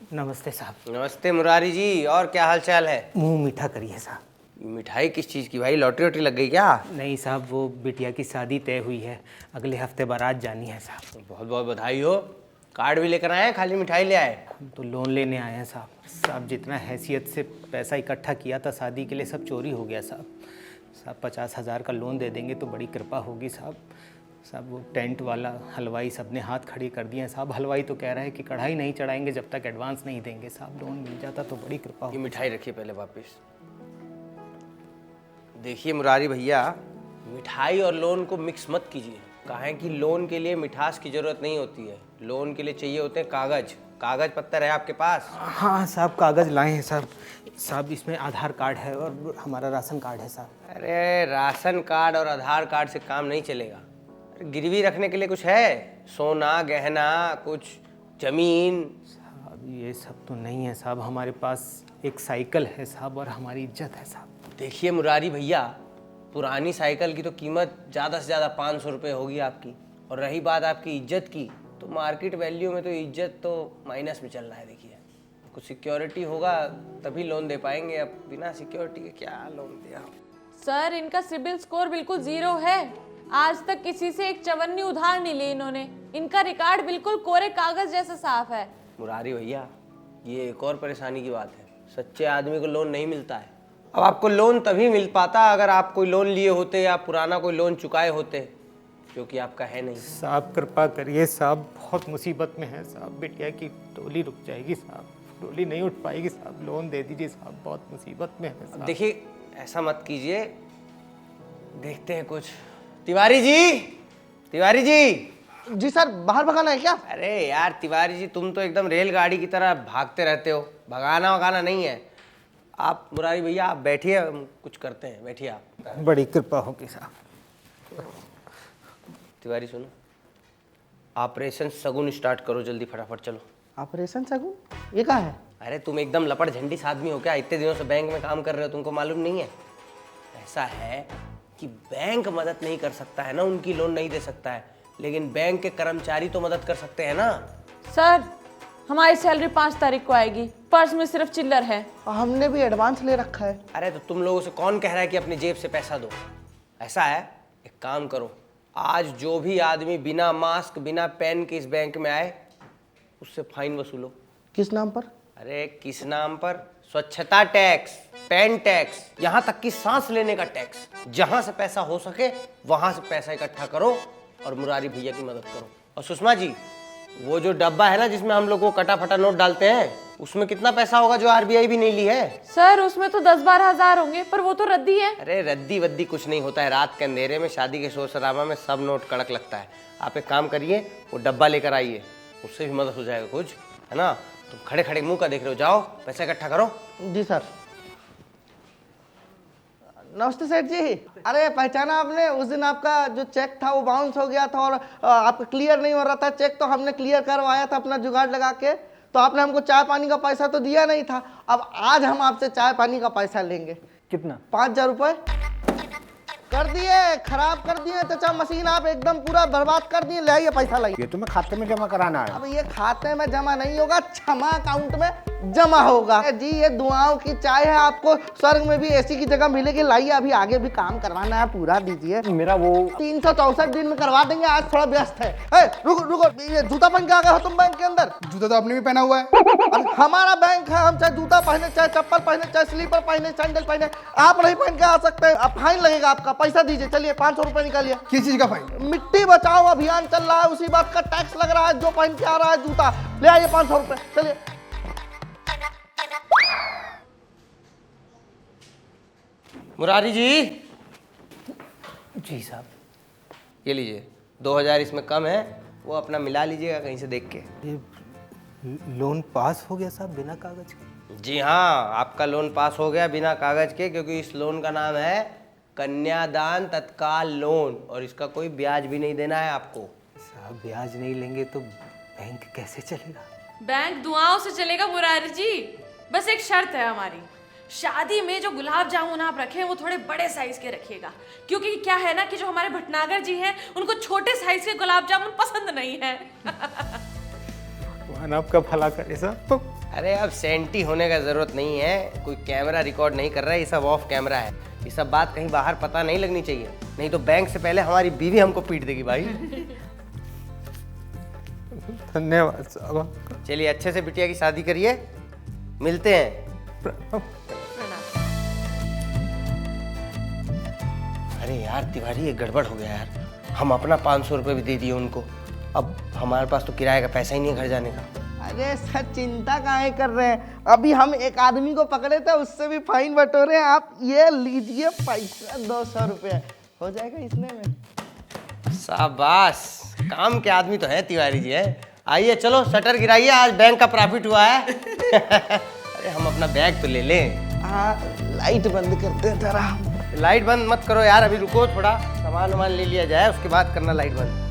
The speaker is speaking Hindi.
नमस्ते साहब। नमस्ते मुरारी जी, और क्या हाल चाल है? मुंह मीठा करिए साहब। मिठाई किस चीज़ की भाई? लॉटरी वोटरी लग गई क्या? नहीं साहब, वो बिटिया की शादी तय हुई है, अगले हफ्ते बारात जानी है साहब। बहुत बहुत बधाई हो। कार्ड भी लेकर आए हैं, खाली मिठाई ले आए? हम तो लोन लेने आए हैं साहब। साहब जितना हैसियत से पैसा इकट्ठा किया था शादी के लिए सब चोरी हो गया साहब। साहब 50,000 का लोन दे देंगे तो बड़ी कृपा होगी साहब। साहब वो टेंट वाला हलवाई सब ने हाथ खड़ी कर दिए हैं साहब। हलवाई तो कह रहा है कि कढ़ाई नहीं चढ़ाएंगे जब तक एडवांस नहीं देंगे साहब। लोन मिल जाता तो बड़ी कृपा ये होगी। मिठाई रखिए पहले वापस। देखिए मुरारी भैया, मिठाई और लोन को मिक्स मत कीजिए। काहे कि लोन के लिए मिठास की ज़रूरत नहीं होती है, लोन के लिए चाहिए होते हैं कागज़। कागज़ पत्तर है आपके पास? हाँ साहब, कागज़ लाए हैं साहब। साहब इसमें आधार कार्ड है और हमारा राशन कार्ड है साहब। अरे राशन कार्ड और आधार कार्ड से काम नहीं चलेगा। अरे गिरवी रखने के लिए कुछ है? सोना गहना, कुछ जमीन? साहब ये सब तो नहीं है साहब, हमारे पास एक साइकिल है साहब और हमारी इज्जत है साहब। देखिए मुरारी भैया, पुरानी साइकिल की तो कीमत ज़्यादा से ज़्यादा 500 रुपये होगी आपकी। और रही बात आपकी इज्जत की, तो मार्केट वैल्यू में तो इज्जत तो माइनस में चल रहा है। देखिए कुछ सिक्योरिटी होगा तभी लोन दे पाएंगे, अब बिना सिक्योरिटी के क्या लोन दिया? सर इनका सिबिल स्कोर बिल्कुल 0 है। आज तक किसी से एक चवन्नी उधार नहीं ली इन्होंने। इनका रिकॉर्ड बिल्कुल कोरे कागज जैसा साफ है। मुरारी भैया, ये एक और परेशानी की बात है, सच्चे आदमी को लोन नहीं मिलता है। अब आपको लोन तभी मिल पाता अगर आप कोई लोन लिए होते या पुराना कोई लोन चुकाए होते, जो कि आपका है नहीं। साहब कृपा करिए साहब, बहुत मुसीबत में है साहब। बिटिया की डोली रुक जाएगी साहब, डोली नहीं उठ पाएगी साहब। लोन दे दीजिए साहब, बहुत मुसीबत में है साहब। देखिए ऐसा मत कीजिए, देखते हैं कुछ। तिवारी जी, तिवारी जी। जी सर, बाहर भगाना है क्या? अरे यार तिवारी जी, तुम तो एकदम रेलगाड़ी की तरह भागते रहते हो। भगाना वगाना नहीं है। आप मुरारी भैया आप बैठिए, हम कुछ करते हैं, बैठिए आप। बड़ी कृपा होगी साहब। तिवारी सुनो, ऑपरेशन शगुन स्टार्ट करो जल्दी, फटाफट चलो। ऑपरेशन शगुन? ये क्या है? अरे तुम एकदम लपड़ झंडिस आदमी हो क्या? इतने दिनों से बैंक में काम कर रहे हो, तुमको मालूम नहीं है? ऐसा है कि बैंक मदद नहीं कर सकता है ना, उनकी लोन नहीं दे सकता है, लेकिन बैंक के कर्मचारी तो मदद कर सकते हैं ना। सर हमारी सैलरी 5 तारीख को आएगी, पर्स में सिर्फ चिल्लर है। हमने भी एडवांस ले रखा है। अरे तो तुम लोगों से कौन कह रहा है कि अपनी जेब से पैसा दो? ऐसा है, एक काम करो, आज जो भी आदमी बिना मास्क बिना पेन के इस बैंक में आए उससे फाइन वसूलो। किस नाम पर? अरे किस नाम पर? स्वच्छता टैक्स, पेन टैक्स, यहाँ तक कि सांस लेने का टैक्स। जहां से पैसा हो सके वहां से पैसा इकट्ठा करो और मुरारी भैया की मदद करो। और सुषमा जी, वो जो डब्बा है ना जिसमें हम लोग को कटा फटा नोट डालते हैं, उसमें कितना पैसा होगा जो आरबीआई भी नहीं ली है? सर उसमें तो 10-12 हजार होंगे, पर वो तो रद्दी है। अरे रद्दी वद्दी कुछ नहीं होता है, रात के अंधेरे में शादी के शोर शराबा में सब नोट कड़क लगता है। आप एक काम करिए, वो डब्बा लेकर आइए, उससे भी मदद हो जाएगा कुछ, है ना? तुम खड़े खड़े मुंह का देख रहे हो, जाओ पैसा इकट्ठा करो। जी सर। नमस्ते सेठ जी। अरे पहचाना आपने? उस दिन आपका जो चेक था वो बाउंस हो गया था और आपका क्लियर नहीं हो रहा था चेक, तो हमने क्लियर करवाया था अपना जुगाड़ लगा के। तो आपने हमको चाय पानी का पैसा तो दिया नहीं था। अब आज हम आपसे चाय पानी का पैसा लेंगे। कितना? 5,000 रुपये कर दिए, खराब कर दिए चाचा। मशीन आप एकदम पूरा बर्बाद कर दिए। ले आइए पैसा, लाइए। ये तुम्हें खाते में जमा कराना है। अब ये खाते में जमा नहीं होगा, क्षमा अकाउंट में जमा होगा। जी ये दुआओं की चाय है, आपको स्वर्ग में भी एसी की जगह मिलेगी। लाइए, अभी आगे भी काम करवाना है, पूरा दीजिए। मेरा वो 364 दिन में करवा देंगे, आज थोड़ा व्यस्त है। रुको रुको, ये जूता पहन के आ गए हो तुम बैंक के अंदर? जूता तो आपने भी पहना हुआ है। अब हमारा बैंक है, हम चाहे जूता पहने, चाहे चप्पल पहने, चाहे स्लीपर पहने, सैंडल पहने, आप नहीं पहन के आ सकते। अब फाइन लगेगा आपका, पैसा दीजिए। चलिए 500 रुपये निकालिए। किस चीज का फाइन? मिट्टी बचाओ अभियान चल रहा है, उसी बात का टैक्स लग रहा है। जो पहन के आ रहा है जूता, ले आइए 500 रुपये। चलिए। मुरारी जी। जी साहब। ये लीजिए 2000 इसमें कम है, वो अपना मिला लीजिएगा कहीं से देख के। ये लोन पास हो गया साहब बिना कागज के? जी हाँ, आपका लोन पास हो गया बिना कागज के, क्योंकि इस लोन का नाम है कन्यादान तत्काल लोन और इसका कोई ब्याज भी नहीं देना है आपको। साहब ब्याज नहीं लेंगे तो बैंक कैसे चलेगा? बैंक दुआओं से चलेगा मुरारी जी। बस एक शर्त है हमारी, शादी में जो गुलाब जामुन आप रखें वो थोड़े बड़े साइज के रखिएगा, क्योंकि क्या है ना कि जो हमारे भटनागर जी हैं उनको छोटे साइज के गुलाब जामुन पसंद नहीं है। भगवान आपका भला करे साहब। अरे अब सेंटी होने का जरूरत नहीं है, कोई कैमरा रिकॉर्ड नहीं कर रहा है, ये सब ऑफ कैमरा है। ये सब बात कहीं बाहर पता नहीं लगनी चाहिए, नहीं तो बैंक से पहले हमारी बीवी हमको पीट देगी भाई। धन्यवाद साहब। चलिए अच्छे से बिटिया की शादी करिए, मिलते हैं। प्रणाम। अरे यार तिवारी, ये गड़बड़ हो गया यार। हम अपना 500 रुपये भी दे दिए उनको, अब हमारे पास तो किराए का पैसा ही नहीं है घर जाने का। अरे सर चिंता काहे कर रहे हैं, अभी हम एक आदमी को पकड़े थे, उससे भी फाइन बटोरे। आप ये लीजिए पैसा 200 रुपये हो जाएगा इसमें में। शाबाश, काम के आदमी तो है तिवारी जी है। आइए चलो शटर गिराइए, आज बैंक का प्रॉफिट हुआ है। अरे हम अपना बैग तो ले लें। हाँ लाइट बंद करते हैं जरा। लाइट बंद मत करो यार, अभी रुको थोड़ा, सामान वामान ले लिया जाए, उसके बाद करना लाइट बंद।